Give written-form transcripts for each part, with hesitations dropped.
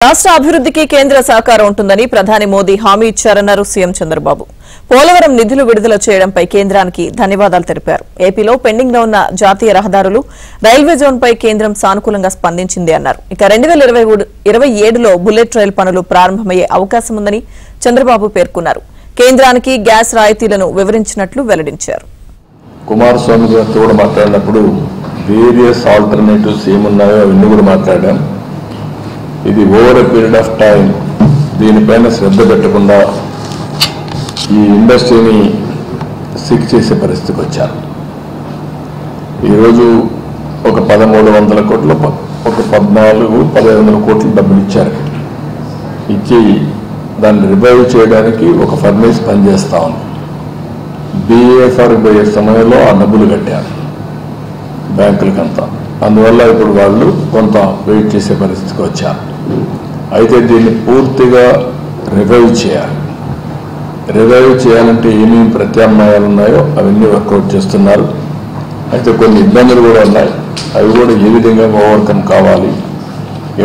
రాష్ట్ర అభివృద్ధికి కేంద్ర సహకారం ఉంటుందని ప్రధాని మోదీ హామీ ఇచ్చారన్నారు సీఎం చంద్రబాబు. పోలవరం నిధులు విడుదల చేయడంపై కేంద్రానికి ధన్యవాదాలు తెలిపారు. ఏపీలో పెండింగ్ లో ఉన్న జాతీయ రహదారులు, రైల్వే జోన్పై కేంద్రం సానుకూలంగా స్పందించింది అన్నారు. ఇక 2027లో బుల్లెట్ రైల్ పనులు ప్రారంభమయ్యే అవకాశం ఉందని చంద్రబాబు పేర్కొన్నారు. కేంద్రానికి గ్యాస్ రాయితీలను వివరించినట్లు వెల్లడించారు. కుమారస్వామి గారితో కూడా మాట్లాడినప్పుడు వేరియస్ ఆల్టర్నేటివ్స్ ఏమున్నాయో అవన్నీ కూడా మాట్లాడాం. ఇది over a period of time దీనిపైన శ్రద్ధ పెట్టకుండా ఈ ఇండస్ట్రీని సిక్ చేసే పరిస్థితికి వచ్చారు. ఈరోజు ఒక 1300 కోట్లు, ఒక 1400-1500 కోట్లు డబ్బులు ఇచ్చారు. ఇచ్చి దాన్ని రివైవ్ చేయడానికి ఒక ఫర్నేస్ పనిచేస్తా ఉంది. BAFR పోయే సమయంలో ఆ డబ్బులు కట్టారు బ్యాంకులకంతా. అందువల్ల ఇప్పుడు వాళ్ళు కొంత వెయిట్ చేసే పరిస్థితికి వచ్చారు. అయితే దీన్ని పూర్తిగా రివైవ్ చేయాలి. రివైవ్ చేయాలంటే ఏమేమి ప్రత్యామ్నాయాలు ఉన్నాయో అవన్నీ వర్కౌట్ చేస్తున్నారు. అయితే కొన్ని ఇబ్బందులు కూడా ఉన్నాయి. అవి కూడా ఏ విధంగా ఓవర్కమ్ కావాలి,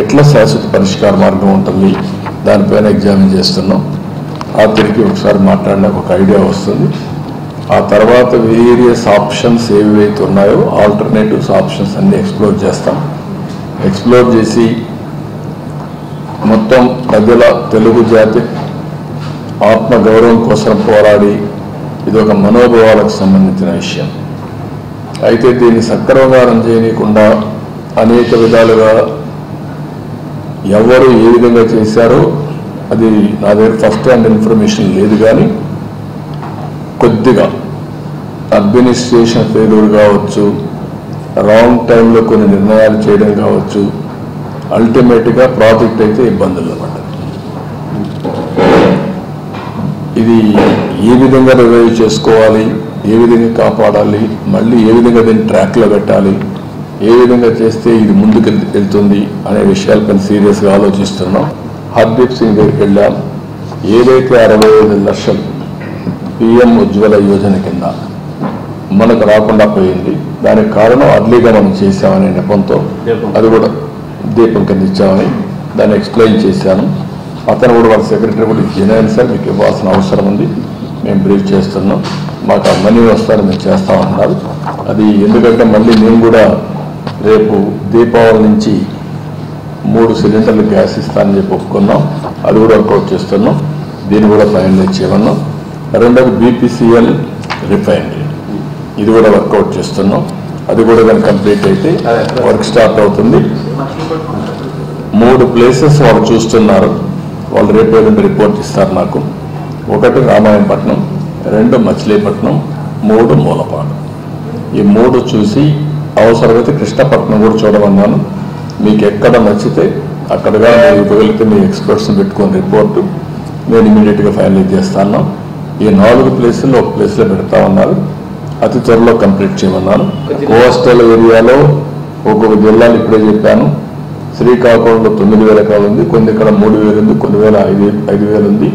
ఎట్లా శాశ్వత పరిష్కార మార్గం ఉంటుంది, దానిపైన ఎగ్జామిన్ చేస్తున్నాం. ఆఖరికి ఒకసారి మాట్లాడినాక ఒక ఐడియా వస్తుంది. ఆ తర్వాత వేరియస్ ఆప్షన్స్ ఏవైతే ఉన్నాయో ఆల్టర్నేటివ్స్ ఆప్షన్స్ అన్ని ఎక్స్ప్లోర్ చేస్తాం. ఎక్స్ప్లోర్ చేసి మొత్తం ప్రజల తెలుగు జాతి ఆత్మగౌరవం కోసం పోరాడి ఇది ఒక మనోభావాలకు సంబంధించిన విషయం. అయితే దీన్ని సక్రమంగా చేయనీయకుండా అనేక విధాలుగా ఎవరు ఏ విధంగా చేశారో అది నా దగ్గర ఫస్ట్ హ్యాండ్ ఇన్ఫర్మేషన్ లేదు. కానీ కొద్దిగా అడ్మినిస్ట్రేషన్ ఫెయిల్యూర్ కావచ్చు, రాంగ్ టైంలో కొన్ని నిర్ణయాలు చేయడం కావచ్చు, అల్టిమేట్గా ప్రాజెక్ట్ అయితే ఇబ్బందులు పడ్డది. ఇది ఏ విధంగా రివైవ్ చేసుకోవాలి, ఏ విధంగా కాపాడాలి, మళ్ళీ ఏ విధంగా దీన్ని ట్రాక్లో పెట్టాలి, ఏ విధంగా చేస్తే ఇది ముందుకు వెళ్తుంది అనే విషయాలపైన సీరియస్గా ఆలోచిస్తున్నాం. హర్దీప్ సింగ్ దగ్గరికి వెళ్ళాం. ఏదైతే 65 లక్షలు PM ఉజ్వల యోజన కింద మనకు రాకుండా పోయింది, దానికి కారణం అర్లీగా మనం చేశామనే నెపంతో అది కూడా దీపం కింద ఇచ్చామని దాన్ని ఎక్స్ప్లెయిన్ చేశాను. అతను కూడా వాళ్ళ సెక్రటరీ కూడా జనరల్ సార్ మీకు ఇవ్వాల్సిన అవసరం ఉంది, మేము బ్రీఫ్ చేస్తున్నాం, మాకు ఆ మనీ వస్తారని మేము చేస్తామన్నారు. అది ఎందుకంటే మళ్ళీ మేము కూడా రేపు దీపావళి నుంచి 3 సిలిండర్లు గ్యాస్ ఇస్తానని చెప్పి ఒప్పుకున్నాం. అది కూడా వర్కౌట్ చేస్తున్నాం. దీన్ని కూడా ఫైనలైజ్ చేయమన్నాం. రెండోది BPCL రిఫైనరీ, ఇది కూడా వర్కౌట్ చేస్తున్నాం. అది కూడా కానీ కంప్లీట్ అయితే వర్క్ స్టార్ట్ అవుతుంది. 3 ప్లేసెస్ వాళ్ళు చూస్తున్నారు. వాళ్ళు రేపు రిపోర్ట్ ఇస్తారు నాకు. 1 రామాయణపట్నం, 2 మచిలీపట్నం, 3 మూలపాడు. ఈ 3 చూసి అవసరమైతే కృష్ణపట్నం కూడా చూడమన్నాను. మీకు ఎక్కడ నచ్చితే అక్కడగా మీరు వెళ్తే మీ ఎక్స్పర్ట్స్ని పెట్టుకొని రిపోర్టు నేను ఇమీడియట్గా ఫైనలైజ్ చేస్తాను. ఈ 4 ప్లేసుల్లో ఒక ప్లేస్లో పెడతా ఉన్నారు. అతి త్వరలో కంప్లీట్ చేయమన్నాను. కోస్టల్ ఏరియాలో ఒక్కొక్క జిల్లాలు ఇప్పుడే చెప్పాను. శ్రీకాకుళంలో 9,000 ఎకరాలు ఉంది, కొన్ని ఇక్కడ 3,000 ఉంది, కొన్ని 5,000 ఉంది.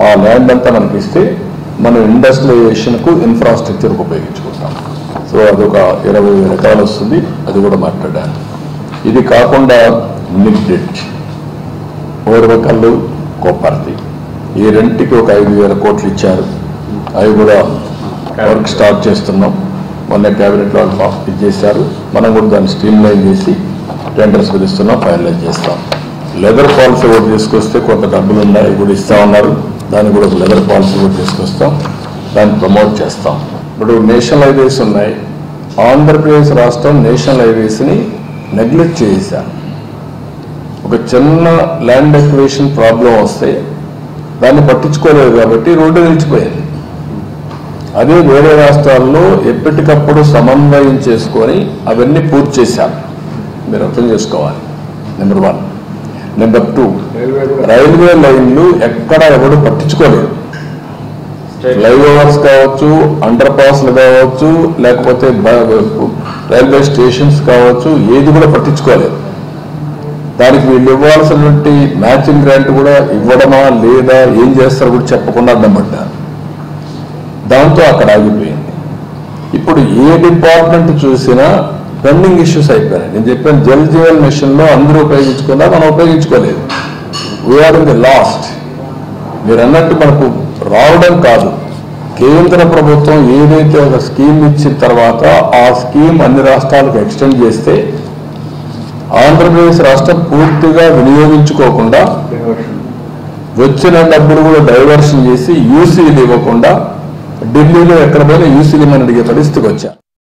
ఆ ల్యాండ్ అంతా మనకి ఇస్తే మనం ఇండస్ట్రియలైజేషన్కు ఇన్ఫ్రాస్ట్రక్చర్కు ఉపయోగించుకుంటాం. సో అదొక 20,000 ఎకరాలు వస్తుంది. అది కూడా మాట్లాడాను. ఇది కాకుండా మిడ్ బ్రిడ్జ్, ఓర్వకల్లు, కోపర్తి, ఈ రెంటికి ఒక 5,000 కోట్లు ఇచ్చారు. అవి కూడా వర్క్ స్టార్ట్ చేస్తున్నాం. మొన్న క్యాబినెట్లో వాళ్ళు ఇచ్చేశారు. మనం కూడా దాన్ని స్ట్రీమ్లైన్ చేసి టెండర్స్ పిలుస్తున్నాం, ఫైనలైజ్ చేస్తాం. లెదర్ పాలసీ కూడా తీసుకొస్తే కొంత డబ్బులు ఉన్నాయి, కూడా ఇస్తా ఉన్నారు. దాన్ని కూడా ఒక లెదర్ పాలసీ కూడా తీసుకొస్తాం, దాన్ని ప్రమోట్ చేస్తాం. ఇప్పుడు నేషనల్ హైవేస్ ఉన్నాయి. ఆంధ్రప్రదేశ్ రాష్ట్రం నేషనల్ హైవేస్ని నెగ్లెక్ట్ చేశారు. ఒక చిన్న ల్యాండ్ ఎక్విజిషన్ ప్రాబ్లం వస్తే దాన్ని పట్టించుకోలేదు కాబట్టి రోడ్డు నిలిచిపోయింది. అదే వేరే రాష్ట్రాల్లో ఎప్పటికప్పుడు సమన్వయం చేసుకొని అవన్నీ పూర్తి చేశారు. మీరు అర్థం చేసుకోవాలి. నెంబర్ 1. నెంబర్ 2, రైల్వే లైన్లు ఎక్కడ ఎవరు పట్టించుకోలేదు. ఫ్లైఓవర్స్ కావచ్చు, అండర్ పాస్లు కావచ్చు, లేకపోతే రైల్వే స్టేషన్స్ కావచ్చు, ఏది కూడా పట్టించుకోలేదు. దానికి వీళ్ళు ఇవ్వాల్సినటువంటి మ్యాచింగ్ గ్రాంట్ కూడా ఇవ్వడమా లేదా ఏం చేస్తారో కూడా చెప్పకుండా అడ్డంపడ్డారు. దాంతో అక్కడ ఆగిపోయింది. ఇప్పుడు ఏ డిపార్ట్మెంట్ చూసినా పెండింగ్ ఇష్యూస్ అయిపోయాయి. నేను చెప్పాను జల్ జీవన్ మిషన్ లో అందరూ ఉపయోగించుకున్నా మనం ఉపయోగించుకోలేదు. We are in the lost. మీరు అన్నట్టు మనకు రావడం కాదు, కేంద్ర ప్రభుత్వం ఏదైతే ఒక స్కీమ్ ఇచ్చిన తర్వాత ఆ స్కీమ్ అన్ని రాష్ట్రాలకు ఎక్స్టెండ్ చేస్తే ఆంధ్రప్రదేశ్ రాష్ట్రం పూర్తిగా వినియోగించుకోకుండా వచ్చిన డబ్బులు కూడా డైవర్షన్ చేసి యూసీలు ఇవ్వకుండా ఢిల్లీలో ఎక్కడ పోయినా యూసీలు మనం అడిగే పరిస్థితికి వచ్చాం.